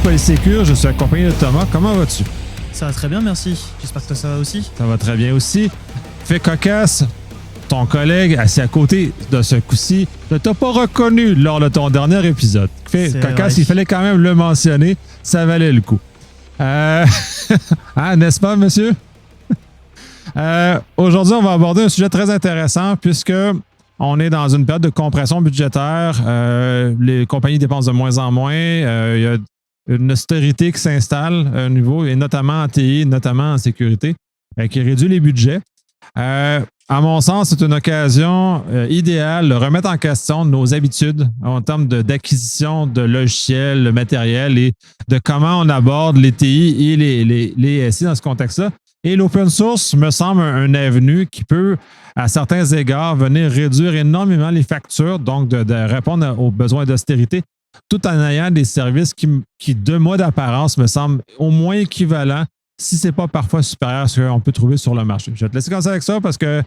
Polysécure, je suis accompagné de Thomas. Comment vas-tu? Ça va très bien, merci. J'espère que toi, ça va aussi. Ça va très bien aussi. Fait cocasse, ton collègue assis à côté de ce coup-ci ne t'a pas reconnu lors de ton dernier épisode. Fait cocasse, vrai. il fallait quand même le mentionner. Ça valait le coup. Hein, n'est-ce pas, monsieur? Aujourd'hui, on va aborder un sujet très intéressant puisque on est dans une période de compression budgétaire. Les compagnies dépensent de moins en moins. Il y a une austérité qui s'installe au niveau, et notamment en TI, notamment en sécurité, qui réduit les budgets. À mon sens, c'est une occasion idéale de remettre en question nos habitudes en termes d'acquisition de logiciels, de matériel et de comment on aborde les TI et les SI dans ce contexte-là. Et l'open source me semble un avenue qui peut, à certains égards, venir réduire énormément les factures, donc de répondre aux besoins d'austérité, tout en ayant des services qui de moi d'apparence, me semblent au moins équivalents, si ce n'est pas parfois supérieur à ce qu'on peut trouver sur le marché. Je vais te laisser commencer avec ça parce que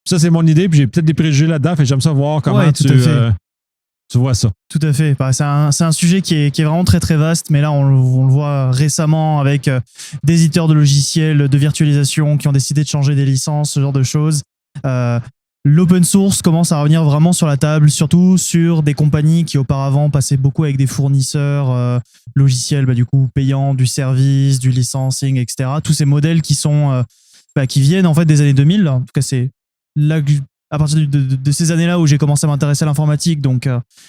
ça, c'est mon idée, puis j'ai peut-être des préjugés là-dedans, et j'aime ça voir comment tu vois ça. Tout à fait. C'est un sujet qui est vraiment très très vaste, mais là on le voit récemment avec des éditeurs de logiciels de virtualisation qui ont décidé de changer des licences, ce genre de choses. L'open source commence à revenir vraiment sur la table, surtout sur des compagnies qui auparavant passaient beaucoup avec des fournisseurs logiciels du coup payants, du service, du licensing, etc. Tous ces modèles qui sont qui viennent en fait des années 2000. En tout cas, c'est là à partir de ces années-là où j'ai commencé à m'intéresser à l'informatique, donc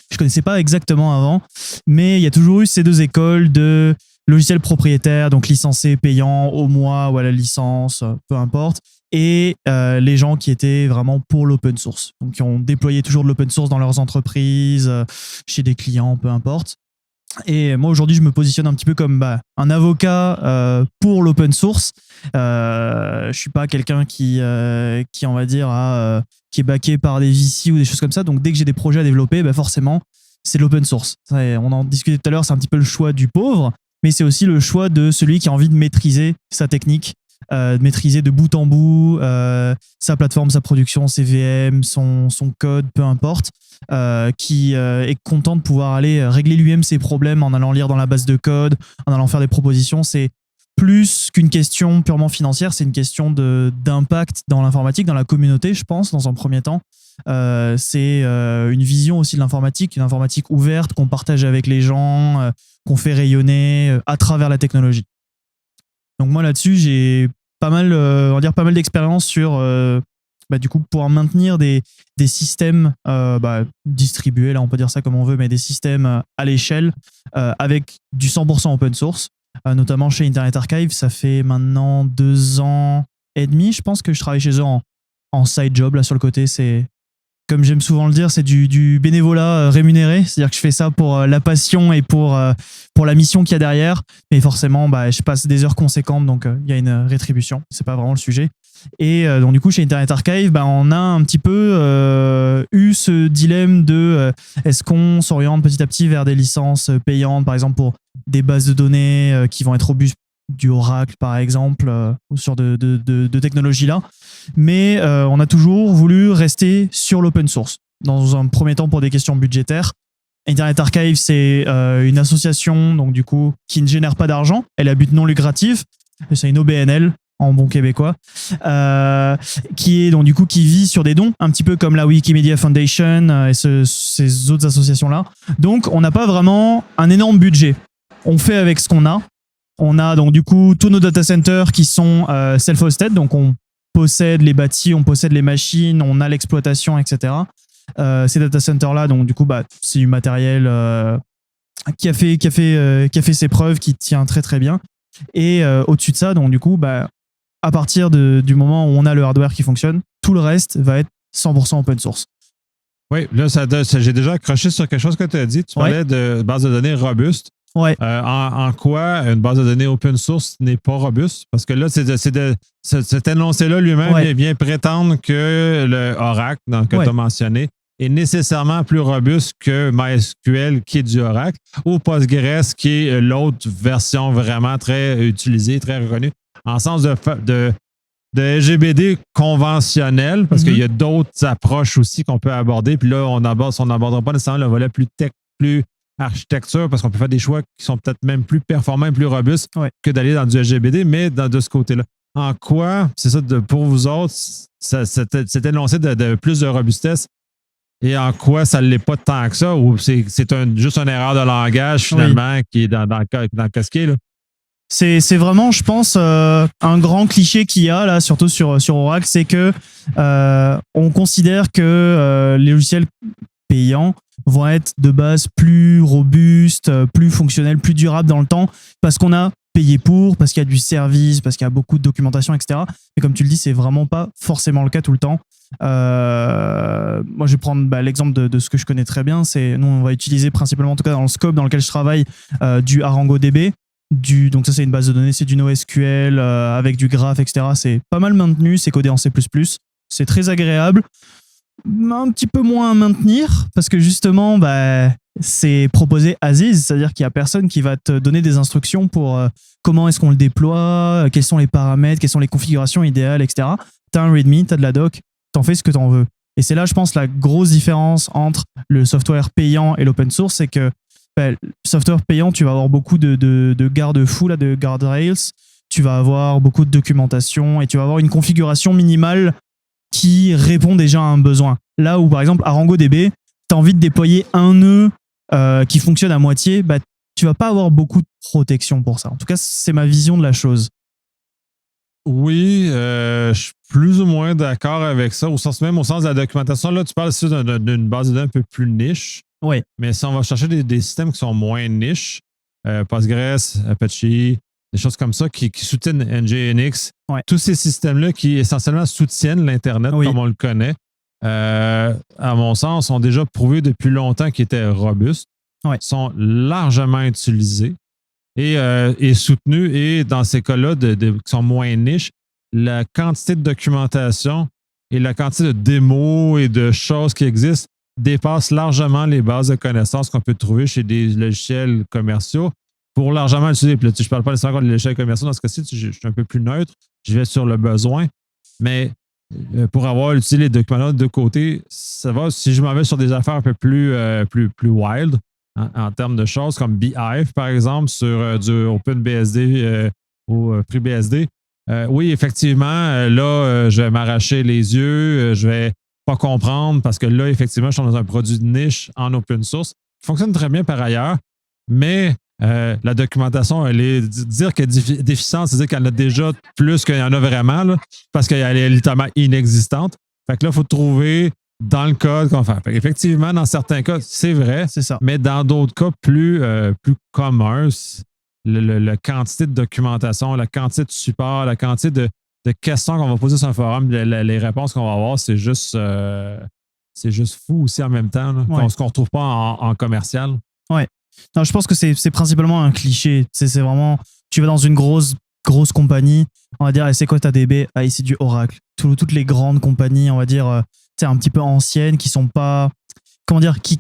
je connaissais pas exactement avant, mais il y a toujours eu ces deux écoles de logiciels propriétaires, donc licencés, payants au mois ou à la licence, peu importe, et les gens qui étaient vraiment pour l'open source, donc qui ont déployé toujours de l'open source dans leurs entreprises, chez des clients, peu importe. Et moi aujourd'hui je me positionne un petit peu comme un avocat pour l'open source. Je suis pas quelqu'un qui on va dire qui est backé par des VC ou des choses comme ça, donc dès que j'ai des projets à développer, forcément c'est de l'open source. On en discutait tout à l'heure, c'est un petit peu le choix du pauvre, mais c'est aussi le choix de celui qui a envie de maîtriser sa technique, de maîtriser de bout en bout sa plateforme, sa production, ses VM, son code, peu importe, qui est content de pouvoir aller régler lui-même ses problèmes en allant lire dans la base de code, en allant faire des propositions. C'est plus qu'une question purement financière, c'est une question d'impact dans l'informatique, dans la communauté, je pense, dans un premier temps. C'est une vision aussi de l'informatique, une informatique ouverte qu'on partage avec les gens, qu'on fait rayonner à travers la technologie. Donc moi là-dessus, j'ai pas mal d'expérience sur du coup pouvoir maintenir des systèmes distribués, là on peut dire ça comme on veut, mais des systèmes à l'échelle avec du 100% open source, notamment chez Internet Archive. Ça fait maintenant 2 ans et demi, je pense, que je travaille chez eux en side job là sur le côté. C'est, comme j'aime souvent le dire, c'est du bénévolat rémunéré. C'est-à-dire que je fais ça pour la passion et pour la mission qu'il y a derrière. Mais forcément, je passe des heures conséquentes, donc il y a une rétribution. C'est pas vraiment le sujet. Et donc du coup, chez Internet Archive, on a un petit peu eu ce dilemme de est-ce qu'on s'oriente petit à petit vers des licences payantes, par exemple pour des bases de données qui vont être robustes, du Oracle par exemple, ou sur de technologies-là. Mais on a toujours voulu rester sur l'open source. Dans un premier temps pour des questions budgétaires. Internet Archive, c'est une association donc, du coup, qui ne génère pas d'argent. Elle est à but non lucratif. C'est une OBNL en bon québécois, qui est donc du coup qui vit sur des dons, un petit peu comme la Wikimedia Foundation et ces autres associations-là. Donc on n'a pas vraiment un énorme budget. On fait avec ce qu'on a. On a donc du coup tous nos data centers qui sont self-hosted, donc on possède les bâtis, on possède les machines, on a l'exploitation, etc. Ces data centers-là, donc du coup, c'est du matériel qui a fait ses preuves, qui tient très très bien. Et au-dessus de ça, donc du coup, à partir du moment où on a le hardware qui fonctionne, tout le reste va être 100% open source. Oui, là, j'ai déjà accroché sur quelque chose que tu as dit. Tu parlais de base de données robuste. Ouais. En quoi une base de données open source n'est pas robuste? Parce que là, cet énoncé-là lui-même vient prétendre que le Oracle, que tu as mentionné, est nécessairement plus robuste que MySQL, qui est du Oracle, ou Postgres, qui est l'autre version vraiment très utilisée, très reconnue, en sens de LGBD conventionnel, parce qu'il y a d'autres approches aussi qu'on peut aborder. Puis là, on n'abordera pas nécessairement le volet plus architecture parce qu'on peut faire des choix qui sont peut-être même plus performants et plus robustes Ouais. que d'aller dans du LGBT, mais de ce côté-là. En quoi, c'est ça, pour vous autres, c'est énoncé de plus de robustesse et en quoi ça ne l'est pas tant que ça ou c'est juste une erreur de langage finalement qui est dans le casquet, là? C'est vraiment, je pense, un grand cliché qu'il y a là, surtout sur Oracle, c'est que on considère que les logiciels payants vont être de base plus robustes, plus fonctionnels, plus durables dans le temps, parce qu'on a payé pour, parce qu'il y a du service, parce qu'il y a beaucoup de documentation, etc. Et comme tu le dis, c'est vraiment pas forcément le cas tout le temps. Moi, je vais prendre l'exemple de ce que je connais très bien. C'est nous, on va utiliser principalement, en tout cas dans le scope dans lequel je travaille, du ArangoDB. Donc ça, c'est une base de données, c'est du NoSQL avec du graph, etc. C'est pas mal maintenu, c'est codé en C++. C'est très agréable. Un petit peu moins à maintenir parce que justement, c'est proposé as is, c'est-à-dire qu'il n'y a personne qui va te donner des instructions pour comment est-ce qu'on le déploie, quels sont les paramètres, quelles sont les configurations idéales, etc. Tu as un README, tu as de la doc, t'en fais ce que t'en veux. Et c'est là, je pense, la grosse différence entre le software payant et l'open source, c'est que le software payant, tu vas avoir beaucoup de garde-fous, de guardrails, tu vas avoir beaucoup de documentation et tu vas avoir une configuration minimale qui répond déjà à un besoin. Là où, par exemple, ArangoDB, tu as envie de déployer un nœud qui fonctionne à moitié, tu vas pas avoir beaucoup de protection pour ça. En tout cas, c'est ma vision de la chose. Oui, je suis plus ou moins d'accord avec ça, au sens de la documentation. Là, tu parles ici d'une base de données un peu plus niche. Oui. Mais si on va chercher des systèmes qui sont moins niches, Postgres, Apache, des choses comme ça qui soutiennent NGINX, tous ces systèmes-là qui essentiellement soutiennent l'Internet comme on le connaît, à mon sens, ont déjà prouvé depuis longtemps qu'ils étaient robustes, sont largement utilisés et soutenus. Et dans ces cas-là, qui sont moins niches, la quantité de documentation et la quantité de démos et de choses qui existent dépasse largement les bases de connaissances qu'on peut trouver chez des logiciels commerciaux pour largement utiliser. Puis là, je ne parle pas nécessairement des logiciels commerciaux. Dans ce cas-ci, je suis un peu plus neutre. Je vais sur le besoin. Mais pour avoir utilisé les documents de côté, ça va. Si je m'en vais sur des affaires un peu plus wild en termes de choses, comme Beehive, par exemple, sur du OpenBSD ou FreeBSD, oui, effectivement, là, je vais m'arracher les yeux. Je vais pas comprendre parce que là, effectivement, je suis dans un produit de niche en open source qui fonctionne très bien par ailleurs, mais la documentation, elle est dire qu'elle est déficiente, c'est-à-dire qu'elle en a déjà plus qu'il y en a vraiment, là, parce qu'elle est littéralement inexistante. Fait que là, il faut trouver dans le code qu'on fait. Effectivement, dans certains cas, c'est vrai, c'est ça. Mais dans d'autres cas plus communs, la quantité de documentation, la quantité de support, la quantité de questions qu'on va poser sur un forum, les réponses qu'on va avoir, c'est juste fou aussi en même temps, ce qu'on ne retrouve pas en commercial. Ouais. Non, je pense que c'est principalement un cliché. C'est vraiment, tu vas dans une grosse compagnie, on va dire, c'est quoi ta DB? Ah, ici du Oracle. Toutes les grandes compagnies, on va dire, un petit peu anciennes, qui sont pas, comment dire, qui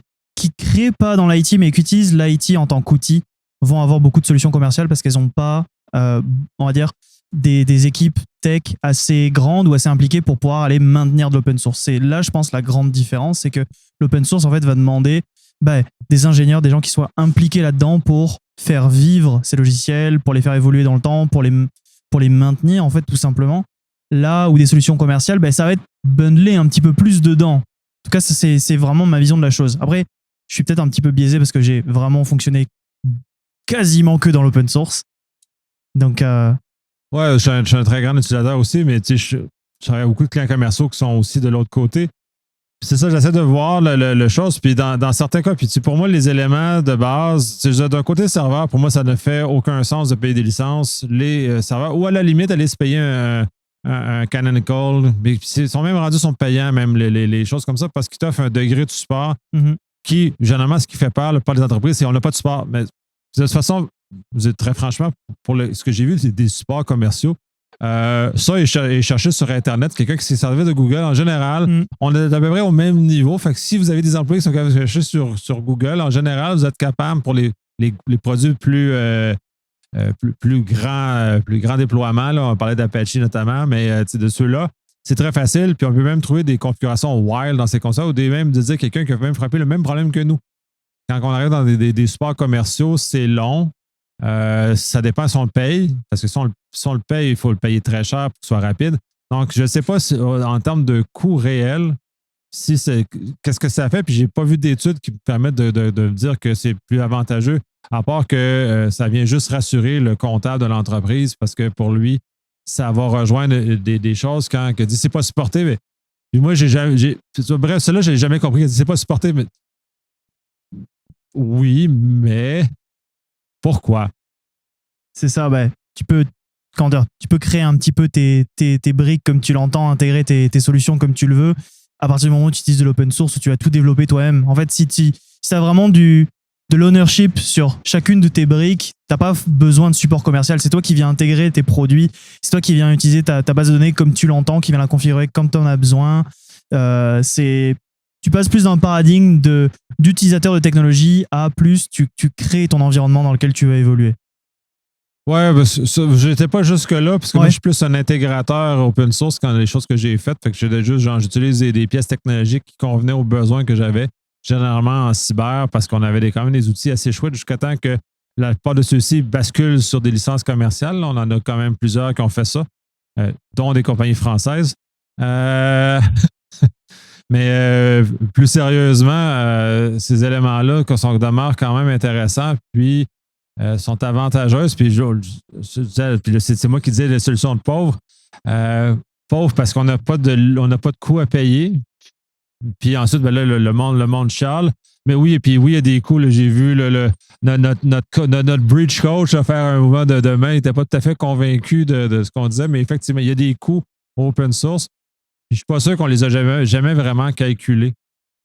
créent pas dans l'IT, mais qui utilisent l'IT en tant qu'outil, vont avoir beaucoup de solutions commerciales parce qu'elles n'ont pas, on va dire, des équipes tech assez grandes ou assez impliquées pour pouvoir aller maintenir de l'open source. C'est là, je pense, la grande différence, c'est que l'open source, en fait, va demander des ingénieurs, des gens qui soient impliqués là-dedans pour faire vivre ces logiciels, pour les faire évoluer dans le temps, pour les maintenir, en fait, tout simplement. Là où des solutions commerciales, ça va être bundlé un petit peu plus dedans. En tout cas, c'est vraiment ma vision de la chose. Après, je suis peut-être un petit peu biaisé parce que j'ai vraiment fonctionné quasiment que dans l'open source. Donc, ouais, je suis un très grand utilisateur aussi, mais tu sais, j'aurais beaucoup de clients commerciaux qui sont aussi de l'autre côté. Puis c'est ça, j'essaie de voir le chose. Puis dans certains cas, puis pour moi, les éléments de base, d'un côté serveur, pour moi, ça ne fait aucun sens de payer des licences. Les serveurs, ou à la limite, aller se payer un Canonical. Mais ils sont même rendus sont payants, même les choses comme ça, parce qu'ils t'offrent un degré de support qui, généralement, ce qui fait peur par les entreprises, c'est qu'on n'a pas de support. Mais de toute façon, vous êtes très franchement, pour ce que j'ai vu, c'est des supports commerciaux. Ça, et chercher sur Internet, quelqu'un qui s'est servi de Google, en général, on est à peu près au même niveau. Fait que si vous avez des employés qui sont capables de chercher sur Google, en général, vous êtes capable pour les produits plus grands déploiements. Là, on parlait d'Apache notamment, mais de ceux-là, c'est très facile. Puis on peut même trouver des configurations wild dans ces consoles ou même de dire quelqu'un qui a même frappé le même problème que nous. quand on arrive dans des supports commerciaux, c'est long. Ça dépend si on le paye, parce que si on le paye, il faut le payer très cher pour que ce soit rapide. Donc, je ne sais pas si, en termes de coût réel, qu'est-ce que ça fait, puis j'ai pas vu d'études qui me permettent de dire que c'est plus avantageux, à part que ça vient juste rassurer le comptable de l'entreprise, parce que pour lui, ça va rejoindre des choses quand il dit c'est pas supporté. Mais, puis moi, bref, cela, j'ai jamais compris. Il dit c'est pas supporté, mais oui, mais pourquoi? C'est ça, tu peux, tu peux créer un petit peu tes briques comme tu l'entends, intégrer tes solutions comme tu le veux. À partir du moment où tu utilises de l'open source, où tu vas tout développer toi-même. En fait, si tu as vraiment de l'ownership sur chacune de tes briques, tu n'as pas besoin de support commercial. C'est toi qui viens intégrer tes produits. C'est toi qui viens utiliser ta base de données comme tu l'entends, qui vient la configurer comme tu en as besoin. Tu passes plus d'un paradigme d'utilisateur de technologie à plus tu crées ton environnement dans lequel tu vas évoluer. Ouais, je n'étais pas jusque-là, parce que moi, je suis plus un intégrateur open source quand les choses que j'ai faites. Fait que j'utilise des pièces technologiques qui convenaient aux besoins que j'avais, généralement en cyber, parce qu'on avait quand même des outils assez chouettes jusqu'à temps que la plupart de ceux-ci basculent sur des licences commerciales. On en a quand même plusieurs qui ont fait ça, dont des compagnies françaises. Mais plus sérieusement, ces éléments-là demeurent quand même intéressants, puis sont avantageuses. Puis c'est moi qui disais les solutions de pauvres. Pauvres parce qu'on n'a pas de coûts à payer. Puis ensuite, là, le monde chiale. Mais oui, et puis oui, il y a des coûts. J'ai vu notre bridge coach faire un mouvement de main. Il n'était pas tout à fait convaincu de ce qu'on disait, mais effectivement, il y a des coûts open source. Je ne suis pas sûr qu'on les a jamais vraiment calculés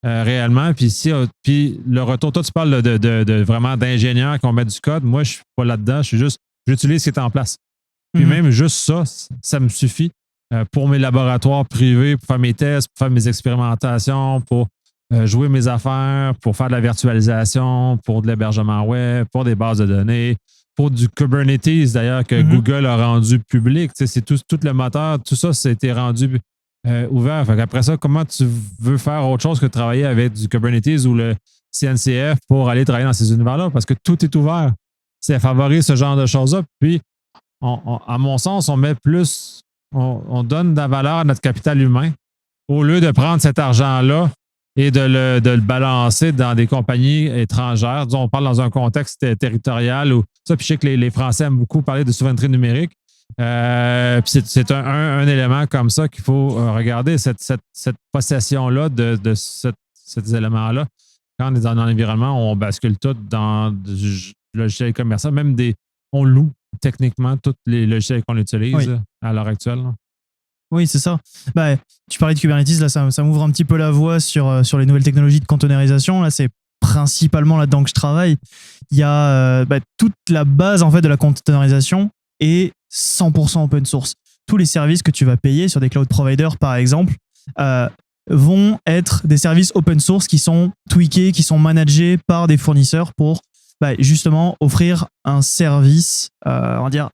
réellement. Puis le retour, toi, tu parles de vraiment d'ingénieurs qui ont mis du code. Moi, je ne suis pas là-dedans. J'utilise ce qui est en place. Puis même juste ça me suffit pour mes laboratoires privés, pour faire mes tests, pour faire mes expérimentations, pour jouer mes affaires, pour faire de la virtualisation, pour de l'hébergement web, pour des bases de données, pour du Kubernetes, d'ailleurs, que Google a rendu public. C'est tout le moteur, tout ça, c'était rendu ouvert. Fait après ça, comment tu veux faire autre chose que travailler avec du Kubernetes ou le CNCF pour aller travailler dans ces univers-là? Parce que tout est ouvert. Ça favorise ce genre de choses-là. Puis, à mon sens, on donne de la valeur à notre capital humain au lieu de prendre cet argent-là et de le balancer dans des compagnies étrangères. Disons, on parle dans un contexte territorial où ça, puis je sais que les Français aiment beaucoup parler de souveraineté numérique. Puis c'est un élément comme ça qu'il faut regarder, cette possession-là de ces éléments-là. Quand on est dans un environnement où on bascule tout dans du logiciel commercial, on loue techniquement tous les logiciels qu'on utilise à l'heure actuelle. Là. Oui, c'est ça. Tu parlais de Kubernetes, là, ça m'ouvre un petit peu la voie sur les nouvelles technologies de containerisation. Là, c'est principalement là-dedans que je travaille. Il y a toute la base en fait de la containerisation est 100% open source. Tous les services que tu vas payer sur des cloud providers, par exemple, vont être des services open source qui sont tweakés, qui sont managés par des fournisseurs pour justement offrir un service, on va dire,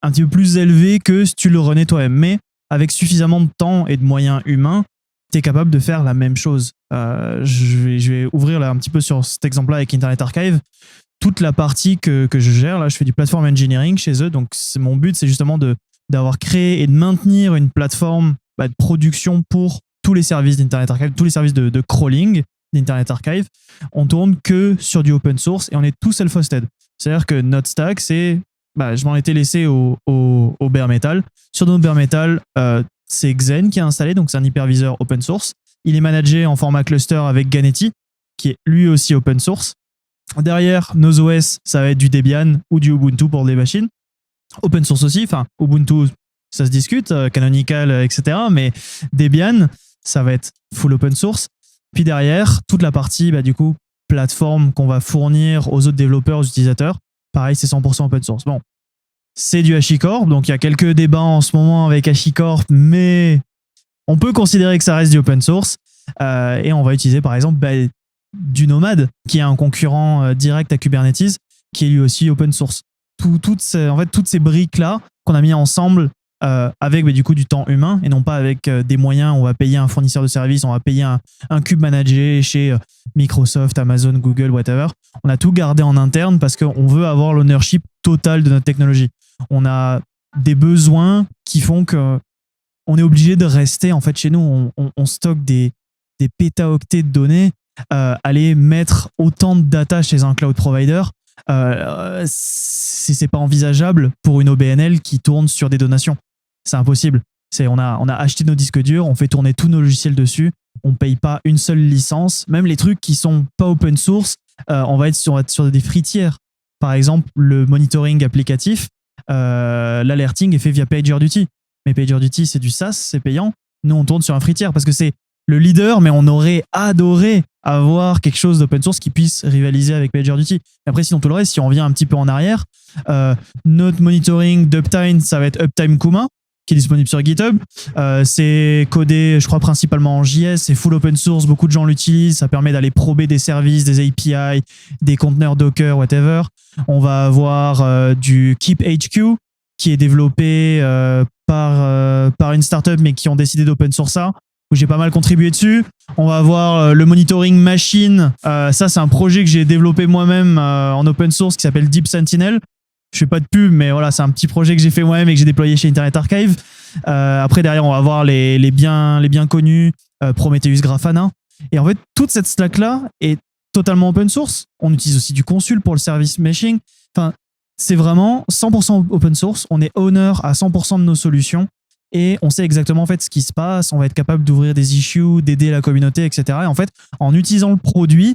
un petit peu plus élevé que si tu le renais toi-même. Mais avec suffisamment de temps et de moyens humains, tu es capable de faire la même chose. Je vais ouvrir là un petit peu sur cet exemple-là avec Internet Archive. Toute la partie que je gère, là, je fais du platform engineering chez eux. Donc, mon but, c'est justement d'avoir créé et de maintenir une plateforme de production pour tous les services d'Internet Archive, tous les services de crawling d'Internet Archive. On tourne que sur du open source et on est tout self-hosted. C'est-à-dire que notre stack, je m'en étais laissé au bare metal. Sur notre bare metal, c'est Xen qui est installé, donc c'est un hyperviseur open source. Il est managé en format cluster avec Ganeti, qui est lui aussi open source. Derrière, nos OS, ça va être du Debian ou du Ubuntu pour des machines. Open source aussi, enfin, Ubuntu, ça se discute, Canonical, etc. Mais Debian, ça va être full open source. Puis derrière, toute la partie, du coup, plateforme qu'on va fournir aux autres développeurs, aux utilisateurs, pareil, c'est 100% open source. Bon, c'est du HashiCorp, donc il y a quelques débats en ce moment avec HashiCorp, mais on peut considérer que ça reste du open source. Et on va utiliser, par exemple, du Nomad, qui est un concurrent direct à Kubernetes, qui est lui aussi open source. Toutes ces briques-là qu'on a mis ensemble avec du coup du temps humain et non pas avec des moyens. On va payer un fournisseur de services, on va payer un cube managé chez Microsoft, Amazon, Google, whatever. On a tout gardé en interne parce qu'on veut avoir l'ownership total de notre technologie. On a des besoins qui font que on est obligé de rester en fait chez nous. On stocke des pétaoctets de données. Aller mettre autant de data chez un cloud provider, c'est pas envisageable pour une OBNL qui tourne sur des donations. C'est impossible. On a acheté nos disques durs, on fait tourner tous nos logiciels dessus, on paye pas une seule licence. Même les trucs qui sont pas open source, on va être sur des free tiers. Par exemple, le monitoring applicatif, l'alerting est fait via PagerDuty. Mais PagerDuty, c'est du SaaS, c'est payant. Nous, on tourne sur un free tier parce que c'est le leader, mais on aurait adoré avoir quelque chose d'open source qui puisse rivaliser avec PagerDuty. Après, sinon, tout le reste, si on revient un petit peu en arrière, notre monitoring d'Uptime, ça va être Uptime Kuma, qui est disponible sur GitHub. C'est codé, je crois, principalement en JS. C'est full open source. Beaucoup de gens l'utilisent. Ça permet d'aller prober des services, des API, des conteneurs Docker, whatever. On va avoir du Keep HQ, qui est développé par une startup, mais qui ont décidé d'open source ça, où j'ai pas mal contribué dessus. On va avoir le monitoring machine. Ça, c'est un projet que j'ai développé moi-même en open source qui s'appelle Deep Sentinel. Je fais pas de pub, mais voilà, c'est un petit projet que j'ai fait moi-même et que j'ai déployé chez Internet Archive. Après, derrière, on va avoir les bien connus Prometheus Grafana. Et en fait, toute cette stack-là est totalement open source. On utilise aussi du Consul pour le service meshing. Enfin, c'est vraiment 100% open source. On est owner à 100% de nos solutions. Et on sait exactement en fait ce qui se passe, on va être capable d'ouvrir des issues, d'aider la communauté, etc. Et en fait, en utilisant le produit,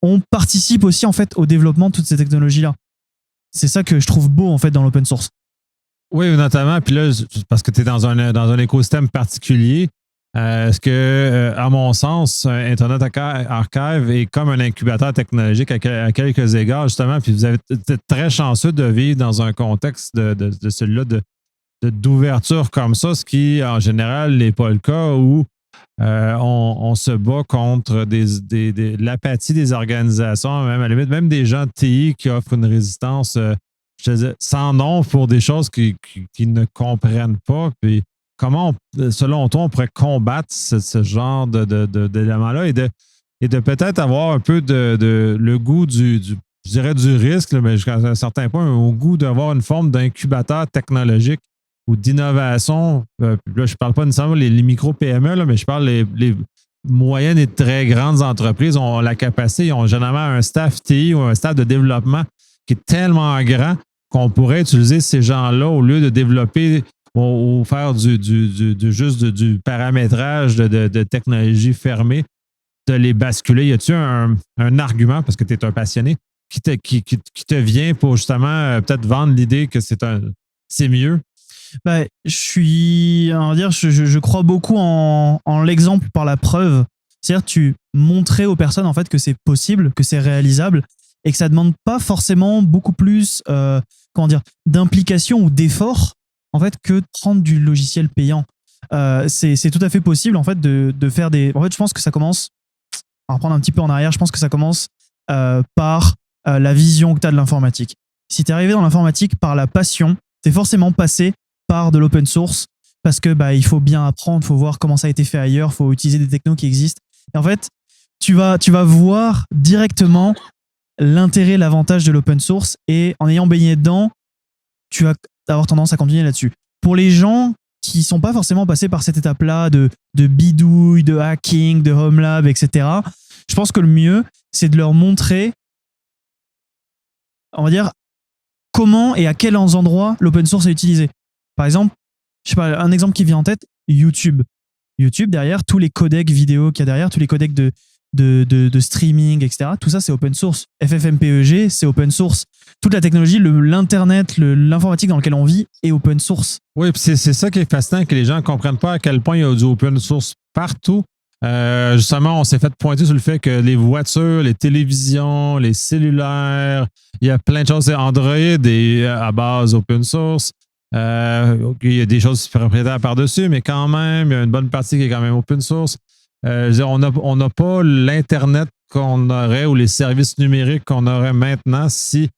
on participe aussi en fait au développement de toutes ces technologies-là. C'est ça que je trouve beau en fait dans l'open source. Oui, notamment, puis là, parce que tu es dans un écosystème particulier, est-ce que, à mon sens, Internet Archive est comme un incubateur technologique à quelques égards, justement, puis vous avez été très chanceux de vivre dans un contexte de celui-là d'ouverture comme ça, ce qui, en général, n'est pas le cas où on se bat contre l'apathie des organisations, même à la limite, même des gens de TI qui offrent une résistance je te dis, sans nom pour des choses qu'ils ne comprennent pas. Puis comment, selon toi, on pourrait combattre ce genre d'éléments-là et de peut-être avoir un peu le goût je dirais du risque, là, mais jusqu'à un certain point, au goût d'avoir une forme d'incubateur technologique ou d'innovation. Là, je ne parle pas nécessairement les micro-PME, là, mais je parle les moyennes et très grandes entreprises ont la capacité, ils ont généralement un staff TI ou un staff de développement qui est tellement grand qu'on pourrait utiliser ces gens-là au lieu de développer ou faire juste du paramétrage de technologies fermées, de les basculer. Y a-t-il un argument, parce que tu es un passionné, qui te vient pour justement peut-être vendre l'idée que c'est mieux? Bah, je crois beaucoup en l'exemple par la preuve. C'est-à-dire, tu montrais aux personnes en fait que c'est possible, que c'est réalisable et que ça demande pas forcément beaucoup plus, d'implication ou d'effort en fait que de prendre du logiciel payant. C'est tout à fait possible en fait de faire des. En fait, je pense que ça commence. On va reprendre un petit peu en arrière. Je pense que ça commence par la vision que tu as de l'informatique. Si tu es arrivé dans l'informatique par la passion, tu es forcément passé par de l'open source parce que il faut bien apprendre, il faut voir comment ça a été fait ailleurs, il faut utiliser des technos qui existent. Et en fait, tu vas voir directement l'intérêt, l'avantage de l'open source et en ayant baigné dedans, tu vas avoir tendance à continuer là-dessus. Pour les gens qui sont pas forcément passés par cette étape-là de bidouille, de hacking, de home lab, etc., je pense que le mieux, c'est de leur montrer, on va dire, comment et à quels endroits l'open source est utilisé. Par exemple, je sais pas, un exemple qui vient en tête, YouTube. YouTube, derrière, tous les codecs vidéo qu'il y a derrière, tous les codecs de streaming, etc., tout ça, c'est open source. FFmpeg, c'est open source. Toute la technologie, l'Internet, l'informatique dans lequel on vit est open source. Oui, puis c'est ça qui est fascinant, que les gens ne comprennent pas à quel point il y a du open source partout. Justement, on s'est fait pointer sur le fait que les voitures, les télévisions, les cellulaires, il y a plein de choses. Android est à base open source. Il y a des choses propriétaires par-dessus, mais quand même, il y a une bonne partie qui est quand même open source. On n'a pas l'Internet qu'on aurait ou les services numériques qu'on aurait maintenant si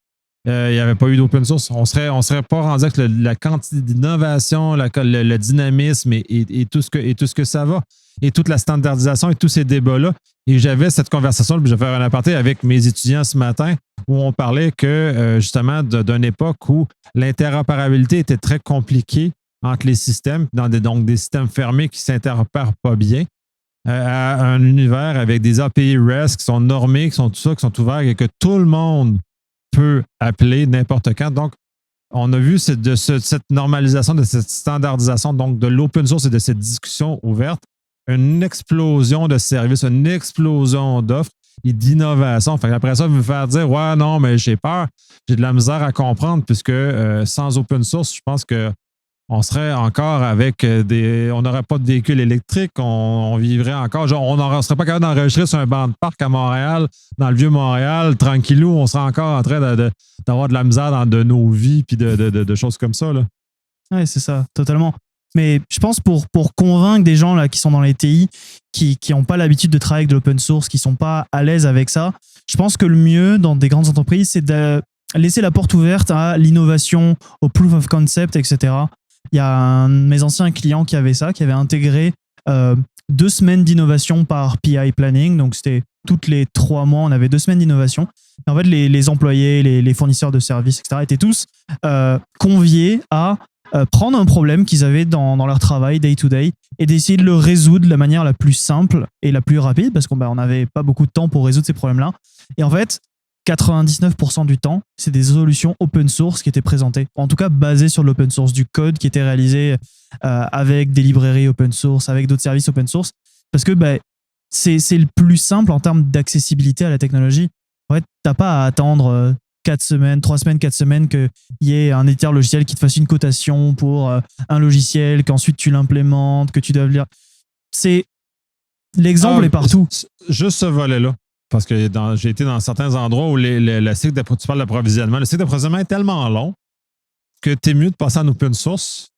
il n'y avait pas eu d'open source, on serait pas rendu avec la quantité d'innovation, le dynamisme et tout ce que ça va, et toute la standardisation et tous ces débats-là. Et j'avais cette conversation, puis je vais faire un aparté avec mes étudiants ce matin, où on parlait que justement d'une époque où l'interopérabilité était très compliquée entre les systèmes, donc des systèmes fermés qui ne s'interopèrent pas bien, à un univers avec des API REST qui sont normés, qui sont ouverts et que tout le monde peut appeler n'importe quand. Donc, on a vu cette normalisation, de cette standardisation, donc de l'open source et de cette discussion ouverte, une explosion de services, une explosion d'offres et d'innovation. Fait après ça, vous me faire dire, ouais, non, mais j'ai peur, j'ai de la misère à comprendre, puisque sans open source, je pense que on serait encore avec on n'aurait pas de véhicules électriques, on vivrait encore, genre, on ne serait pas capable d'enregistrer sur un banc de parc à Montréal, dans le vieux Montréal, tranquillou, on serait encore en train d'avoir de la misère dans de nos vies puis de choses comme ça, là. Oui, c'est ça, totalement. Mais je pense pour convaincre des gens là, qui sont dans les TI, qui n'ont pas l'habitude de travailler avec de l'open source, qui ne sont pas à l'aise avec ça, je pense que le mieux dans des grandes entreprises, c'est de laisser la porte ouverte à l'innovation, au proof of concept, etc. Il y a un de mes anciens clients qui avait ça, qui avait intégré 2 semaines d'innovation par PI Planning. Donc, c'était toutes les 3 mois, on avait 2 semaines d'innovation. Et en fait, les employés, les fournisseurs de services, etc., étaient tous conviés à prendre un problème qu'ils avaient dans leur travail day-to-day et d'essayer de le résoudre de la manière la plus simple et la plus rapide, parce qu'on n'avait pas beaucoup de temps pour résoudre ces problèmes-là. Et en fait, 99% du temps, c'est des solutions open source qui étaient présentées. En tout cas, basées sur de l'open source, du code qui était réalisé avec des librairies open source, avec d'autres services open source. Parce que c'est le plus simple en termes d'accessibilité à la technologie. En fait, tu n'as pas à attendre 4 semaines, 3 semaines, 4 semaines qu'il y ait un éditeur logiciel qui te fasse une cotation pour un logiciel, qu'ensuite tu l'implémentes, que tu dois lire. L'exemple est partout. Juste ce volet-là. Parce que j'ai été dans certains endroits où le cycle tu parles d'approvisionnement. Le cycle d'approvisionnement est tellement long que tu es mieux de passer en open source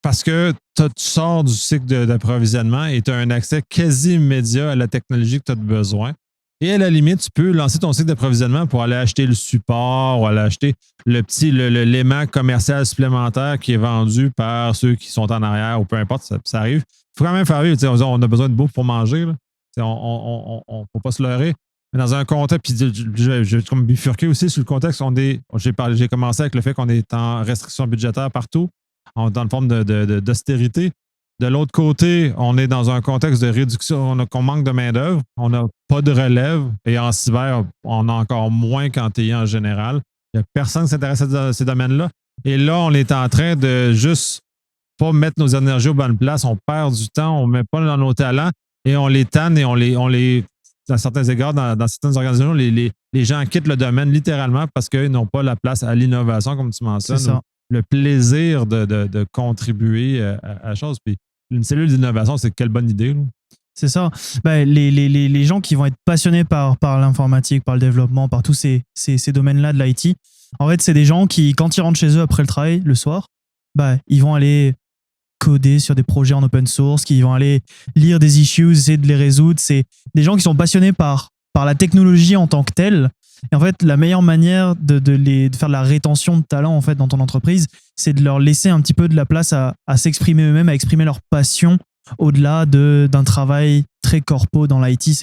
parce que tu sors du cycle d'approvisionnement et tu as un accès quasi immédiat à la technologie que tu as besoin. Et à la limite, tu peux lancer ton cycle d'approvisionnement pour aller acheter le support ou aller acheter l'aimant commercial supplémentaire qui est vendu par ceux qui sont en arrière ou peu importe, ça arrive. Il faut quand même faire vivre. On a besoin de bouffe pour manger. Là. On ne faut pas se leurrer. Mais dans un contexte, puis j'ai comme bifurqué aussi sur le contexte, j'ai commencé avec le fait qu'on est en restriction budgétaire partout, dans une forme d'austérité. De l'autre côté, on est dans un contexte de réduction, qu'on manque de main-d'œuvre, on n'a pas de relève, et en cyber, on a encore moins qu'en TI en général. Il n'y a personne qui s'intéresse à ces domaines-là. Et là, on est en train de juste pas mettre nos énergies aux bonnes places, on perd du temps, on ne met pas dans nos talents, et on les tanne et on les dans certains égards, dans certaines organisations, les gens quittent le domaine littéralement parce qu'ils n'ont pas la place à l'innovation, comme tu mentionnes, le plaisir de contribuer à la chose. Puis une cellule d'innovation, c'est quelle bonne idée. Là. C'est ça. Les gens qui vont être passionnés par l'informatique, par le développement, par tous ces domaines-là de l'IT, en fait, c'est des gens qui, quand ils rentrent chez eux après le travail, le soir, ils vont aller coder sur des projets en open source, qui vont aller lire des issues, essayer de les résoudre. C'est des gens qui sont passionnés par la technologie en tant que telle. Et en fait, la meilleure manière de faire de la rétention de talent en fait, dans ton entreprise, c'est de leur laisser un petit peu de la place à s'exprimer eux-mêmes, à exprimer leur passion au-delà d'un travail très corpo dans l'IT.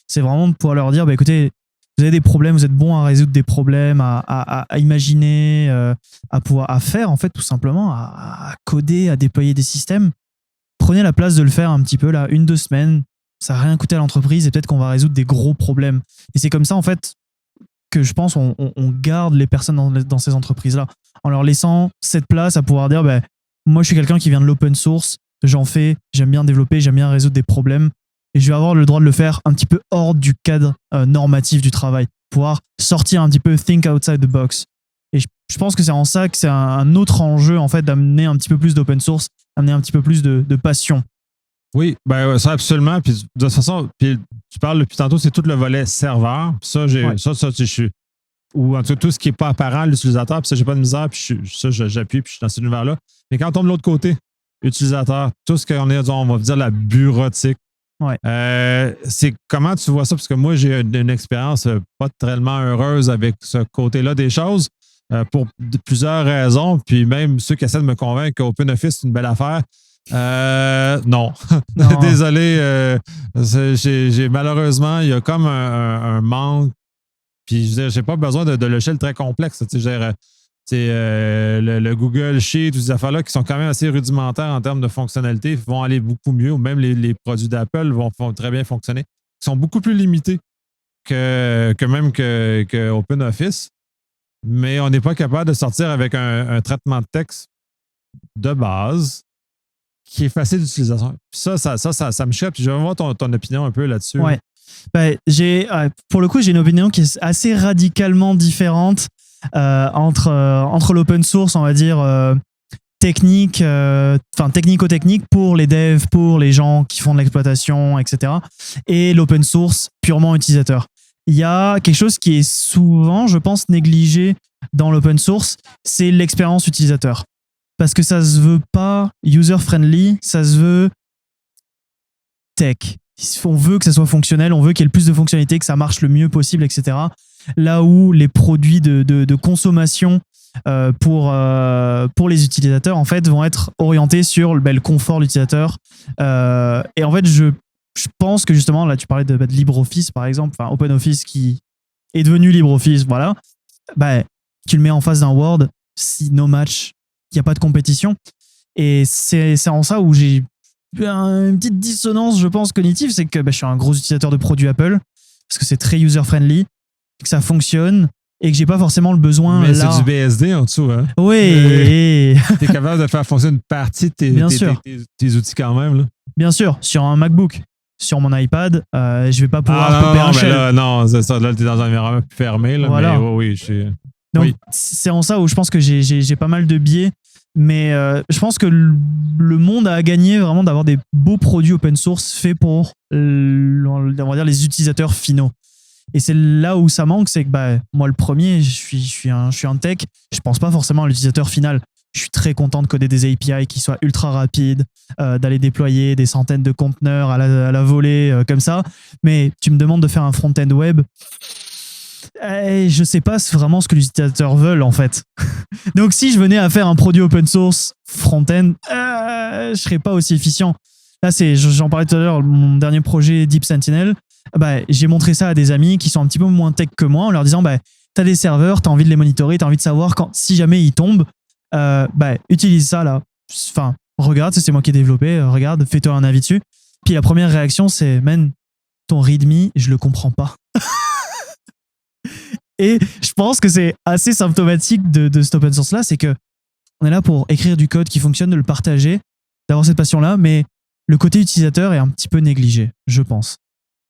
C'est vraiment de pouvoir leur dire, écoutez, vous avez des problèmes, vous êtes bon à résoudre des problèmes, à imaginer, à faire en fait tout simplement, à coder, à déployer des systèmes. Prenez la place de le faire un petit peu là, 1-2 semaines, ça n'a rien coûté à l'entreprise et peut-être qu'on va résoudre des gros problèmes. Et c'est comme ça en fait que je pense on garde les personnes dans ces entreprises-là, en leur laissant cette place à pouvoir dire, moi je suis quelqu'un qui vient de l'open source, j'en fais, j'aime bien développer, j'aime bien résoudre des problèmes. Et je vais avoir le droit de le faire un petit peu hors du cadre normatif du travail. Pouvoir sortir un petit peu, think outside the box. Et je pense que c'est en ça que c'est un autre enjeu, en fait, d'amener un petit peu plus d'open source, amener un petit peu plus de passion. Oui, ça absolument. Puis de toute façon, puis tu parles depuis tantôt, c'est tout le volet serveur. Ça, je suis. Ou en tout cas, tout ce qui n'est pas apparent à l'utilisateur, puis ça, j'ai pas de misère, puis j'appuie, puis je suis dans cet univers-là. Mais quand on tombe de l'autre côté, utilisateur, tout ce qu'on est, on va dire la bureautique. Ouais. C'est comment tu vois ça? Parce que moi, j'ai une expérience pas tellement heureuse avec ce côté-là des choses. pour plusieurs raisons. Puis même ceux qui essaient de me convaincre qu'OpenOffice, c'est une belle affaire. Non. Non. Désolé. J'ai malheureusement, il y a comme un manque. Puis je n'ai pas besoin de logiciels très complexes. Tu sais, le Google Sheet, toutes ces affaires-là qui sont quand même assez rudimentaires en termes de fonctionnalité vont aller beaucoup mieux. Ou même les produits d'Apple vont très bien fonctionner. Ils sont beaucoup plus limités que OpenOffice. Mais on n'est pas capable de sortir avec un traitement de texte de base qui est facile d'utilisation. Puis ça me choque. Puis je vais voir ton opinion un peu là-dessus. Ouais. Pour le coup, j'ai une opinion qui est assez radicalement différente entre l'open source, on va dire, technico-technique pour les devs, pour les gens qui font de l'exploitation, etc. et l'open source purement utilisateur. Il y a quelque chose qui est souvent, je pense, négligé dans l'open source, c'est l'expérience utilisateur. Parce que ça se veut pas user-friendly, ça se veut tech. On veut que ça soit fonctionnel, on veut qu'il y ait le plus de fonctionnalités, que ça marche le mieux possible, etc. Là où les produits de consommation pour les utilisateurs, en fait, vont être orientés sur le confort de l'utilisateur. Et en fait, je pense que justement, là, tu parlais de LibreOffice, par exemple, enfin OpenOffice qui est devenu LibreOffice, voilà. Tu le mets en face d'un Word, si no match, il n'y a pas de compétition. Et c'est en ça où j'ai une petite dissonance, je pense, cognitive, c'est que je suis un gros utilisateur de produits Apple, parce que c'est très user-friendly, que ça fonctionne, et que j'ai pas forcément le besoin. Mais là. c'est du BSD en dessous, hein? Oui. Tu es capable de faire fonctionner une partie de tes outils quand même, là. Bien sûr, sur un MacBook. Sur mon iPad, je vais pas pouvoir popper un shell. Non, c'est ça. Là, tu es dans un environnement plus fermé. Là, voilà. Mais oui, Donc, oui. c'est en ça où je pense que j'ai pas mal de biais. Mais je pense que le monde a gagné vraiment d'avoir des beaux produits open source faits pour, on va dire, les utilisateurs finaux. Et c'est là où ça manque, c'est que moi, le premier, je suis un tech, je pense pas forcément à l'utilisateur final. Je suis très content de coder des API qui soient ultra rapides, d'aller déployer des centaines de conteneurs à la volée, comme ça. Mais tu me demandes de faire un front-end web, je sais pas vraiment ce que les utilisateurs veulent, en fait. Donc, si je venais à faire un produit open source front-end, je serais pas aussi efficient. Là, j'en parlais tout à l'heure, mon dernier projet Deep Sentinel, j'ai montré ça à des amis qui sont un petit peu moins tech que moi en leur disant, t'as des serveurs, t'as envie de les monitorer, t'as envie de savoir si jamais ils tombent, utilise ça là. Enfin, regarde, c'est moi qui ai développé, regarde, fais-toi un avis dessus. Puis la première réaction, c'est, man, ton README, je le comprends pas. Et je pense que c'est assez symptomatique de cet open source là, c'est que on est là pour écrire du code qui fonctionne, de le partager, d'avoir cette passion là, mais le côté utilisateur est un petit peu négligé, je pense.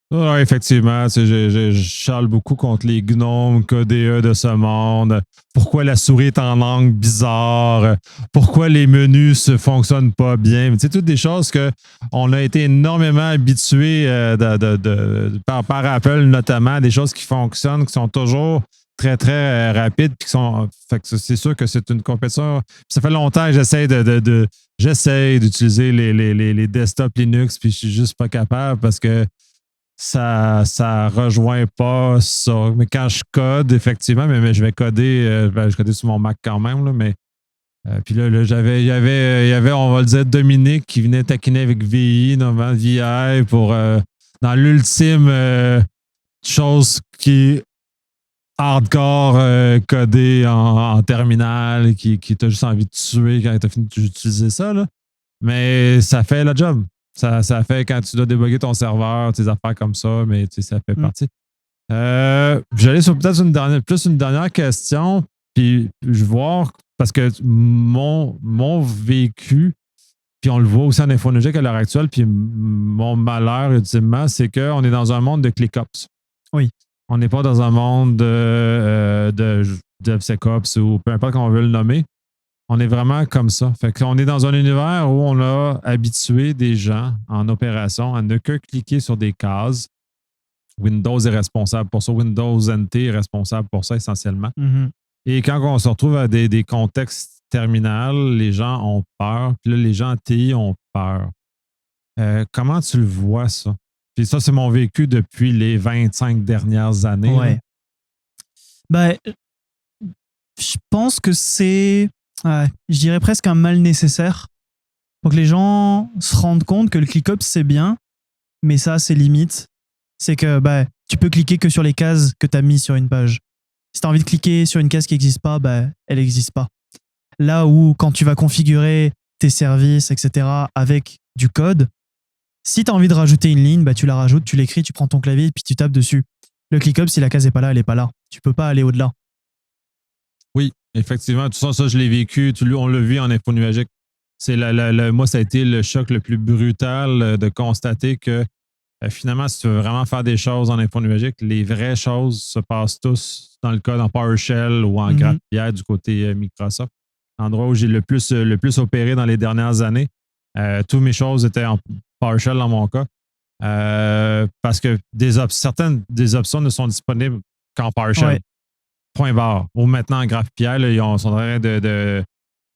Oui, effectivement. Je charle beaucoup contre les gnomes KDE de ce monde. Pourquoi la souris est en angle bizarre? Pourquoi les menus ne fonctionnent pas bien? C'est toutes des choses qu'on a été énormément habitués par Apple, notamment, des choses qui fonctionnent, qui sont toujours très, très rapides. Fait que c'est sûr que c'est une compétition. Ça fait longtemps que j'essaie d'utiliser les desktops Linux, puis je suis juste pas capable parce que ça rejoint pas ça. Mais quand je code, effectivement, mais je vais coder, je codais sur mon Mac quand même, là, mais puis là, il y avait, on va le dire, Dominique qui venait taquiner avec VI, normalement VI, pour dans l'ultime chose qui est hardcore codé en terminal, qui t'a juste envie de tuer quand t'as fini d'utiliser ça, là. Mais ça fait le job. Ça fait quand tu dois débugger ton serveur, tes affaires comme ça, mais ça fait partie. J'allais sur peut-être une dernière question, puis je vais voir, parce que mon vécu, puis on le voit aussi en infonuagique à l'heure actuelle, puis mon malheur, ultimement, c'est qu'on est dans un monde de ClickOps. Oui. On n'est pas dans un monde de DevSecOps ou peu importe comment on veut le nommer. On est vraiment comme ça. Fait qu'on est dans un univers où on a habitué des gens en opération à ne que cliquer sur des cases. Windows est responsable pour ça. Windows NT est responsable pour ça essentiellement. Mm-hmm. Et quand on se retrouve à des contextes terminals, les gens ont peur. Puis là, les gens en TI ont peur. Comment tu le vois, ça? Puis ça, c'est mon vécu depuis les 25 dernières années. Ouais. Je pense que c'est, je dirais presque un mal nécessaire. Pour que les gens se rendent compte que le ClickOps, c'est bien, mais ça, c'est limite. C'est que tu peux cliquer que sur les cases que tu as mis sur une page. Si tu as envie de cliquer sur une case qui n'existe pas, elle n'existe pas. Là où, quand tu vas configurer tes services, etc., avec du code, si tu as envie de rajouter une ligne, tu la rajoutes, tu l'écris, tu prends ton clavier et puis tu tapes dessus. Le ClickOps, si la case n'est pas là, elle n'est pas là. Tu peux pas aller au-delà. Oui, effectivement. Tout ça, je l'ai vécu. On l'a vu en info nuagique. Moi, ça a été le choc le plus brutal de constater que finalement, si tu veux vraiment faire des choses en info nuagique, les vraies choses se passent tous dans le code en PowerShell ou en GraphQL du côté Microsoft. L'endroit où j'ai le plus opéré dans les dernières années. Toutes mes choses étaient en PowerShell dans mon cas. Parce que certaines des options ne sont disponibles qu'en PowerShell. Ouais. Point barre. Ou maintenant en GraphQL, ils sont en train de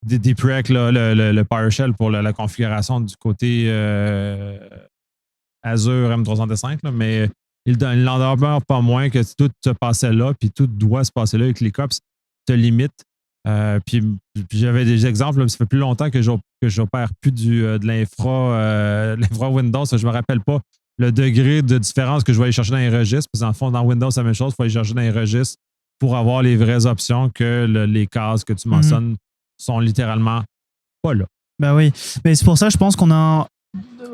depreq le PowerShell pour la configuration du côté Azure M365, là, mais il n'en demeure pas moins que tout se passait là, puis tout doit se passer là et que les ClickOps te limitent. Puis j'avais des exemples, là, ça fait plus longtemps que j'opère plus de l'infra Windows. Je ne me rappelle pas le degré de différence que je vais aller chercher dans les registres. Parce que dans le fond, dans Windows, c'est la même chose. Il faut aller chercher dans les registres pour avoir les vraies options que les cases que tu mentionnes sont littéralement pas là. Ben oui, mais c'est pour ça, je pense qu'on a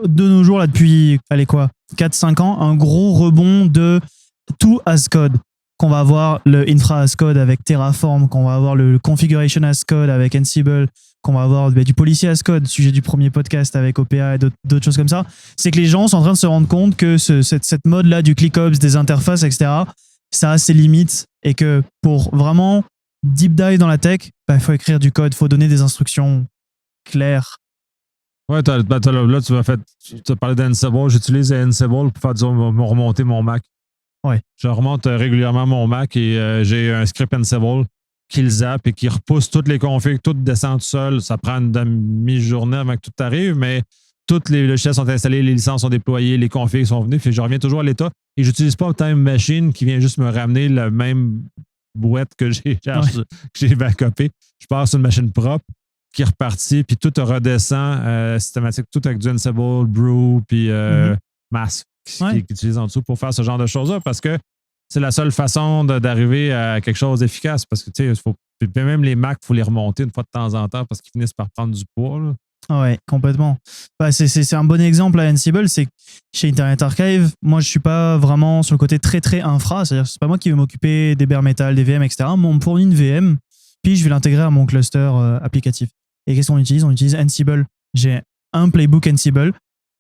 de nos jours, là, depuis 4-5 ans, un gros rebond de tout as code. Qu'on va avoir le infra as code avec Terraform, qu'on va avoir le configuration as code avec Ansible, qu'on va avoir du policy as code, sujet du premier podcast avec OPA et d'autres choses comme ça. C'est que les gens sont en train de se rendre compte que cette mode-là du ClickOps, des interfaces, etc., ça a ses limites et que pour vraiment deep dive dans la tech, il faut écrire du code, il faut donner des instructions claires. Ouais, là, tu as parlé d'Ansible. J'utilise Ansible pour faire remonter mon Mac. Ouais. Je remonte régulièrement mon Mac et j'ai un script Ansible qui le zappe et qui repousse toutes les configs, tout descend tout seul. Ça prend une demi-journée avant que tout arrive, mais toutes les logiciels sont installés, les licences sont déployées, les configs sont venus. Puis je reviens toujours à l'état et je n'utilise pas Time Machine qui vient juste me ramener la même boîte que j'ai backupé. Je passe sur une machine propre qui est repartie, puis tout redescend systématique, tout avec du Ansible, Brew, puis Mask. Qui utilise en dessous pour faire ce genre de choses-là parce que c'est la seule façon d'arriver à quelque chose d'efficace parce que tu sais, même les Macs, il faut les remonter une fois de temps en temps parce qu'ils finissent par prendre du poids. Là. Ouais, complètement. C'est un bon exemple à Ansible, c'est que chez Internet Archive, moi je suis pas vraiment sur le côté très très infra, c'est-à-dire que c'est pas moi qui vais m'occuper des bare metal, des VM, etc. Mais on me fournit une VM, puis je vais l'intégrer à mon cluster applicatif. Et qu'est-ce qu'on utilise? On utilise Ansible. J'ai un playbook Ansible,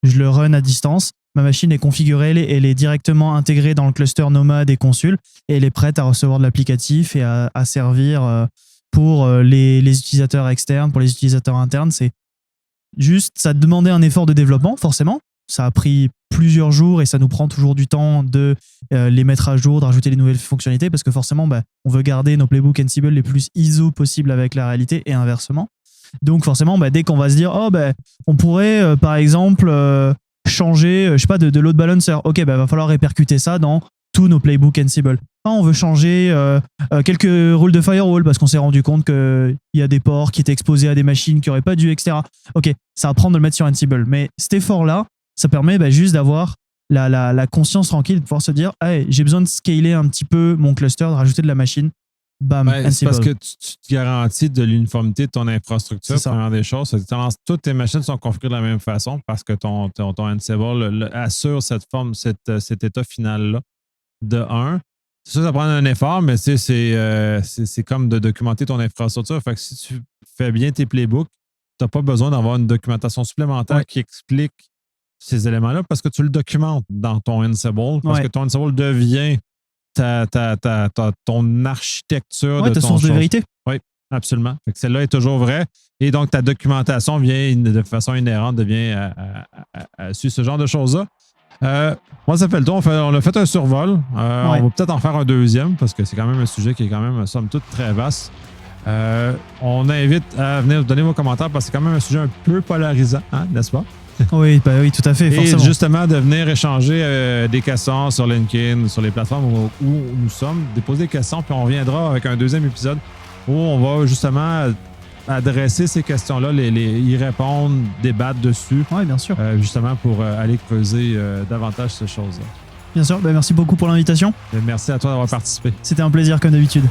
je le run à distance. Ma machine est configurée, elle est directement intégrée dans le cluster Nomad et Consul et elle est prête à recevoir de l'applicatif et à servir pour les utilisateurs externes, pour les utilisateurs internes. C'est juste, ça demandait un effort de développement, forcément. Ça a pris plusieurs jours et ça nous prend toujours du temps de les mettre à jour, de rajouter les nouvelles fonctionnalités parce que forcément, on veut garder nos playbooks Ansible les plus ISO possibles avec la réalité et inversement. Donc forcément, dès qu'on va se dire, on pourrait, par exemple... changer, je sais pas, de load balancer. Ok, va falloir répercuter ça dans tous nos playbooks Ansible. On veut changer quelques rôles de firewall parce qu'on s'est rendu compte qu'il y a des ports qui étaient exposés à des machines qui n'auraient pas dû, etc. Ok, ça va prendre de le mettre sur Ansible. Mais cet effort-là, ça permet juste d'avoir la conscience tranquille, de pouvoir se dire, j'ai besoin de scaler un petit peu mon cluster, de rajouter de la machine. Bam, c'est parce que tu te garantis de l'uniformité de ton infrastructure. Première des choses, toutes tes machines sont configurées de la même façon parce que ton Ansible assure cet état final-là de 1. C'est sûr, ça prend un effort, mais c'est comme de documenter ton infrastructure. Fait que si tu fais bien tes playbooks, tu n'as pas besoin d'avoir une documentation supplémentaire qui explique ces éléments-là parce que tu le documentes dans ton Ansible. Parce que ton Ansible devient ton architecture de ta ton source de vérité. Oui, absolument. Fait que celle-là est toujours vraie. Et donc, ta documentation vient de façon inhérente, devient à suivre ce genre de choses-là. Moi, ça fait le tour. On a fait un survol. On va peut-être en faire un deuxième parce que c'est quand même un sujet qui est quand même, somme toute, très vaste. On invite à venir donner vos commentaires parce que c'est quand même un sujet un peu polarisant, n'est-ce pas? Oui, tout à fait, forcément. Et justement, de venir échanger des questions sur LinkedIn, sur les plateformes où nous sommes, déposer des questions, puis on reviendra avec un deuxième épisode où on va justement adresser ces questions-là, y répondre, débattre dessus, Oui, bien sûr. justement pour aller creuser davantage ces choses-là. Bien sûr. Merci beaucoup pour l'invitation. Merci à toi d'avoir participé. C'était un plaisir comme d'habitude.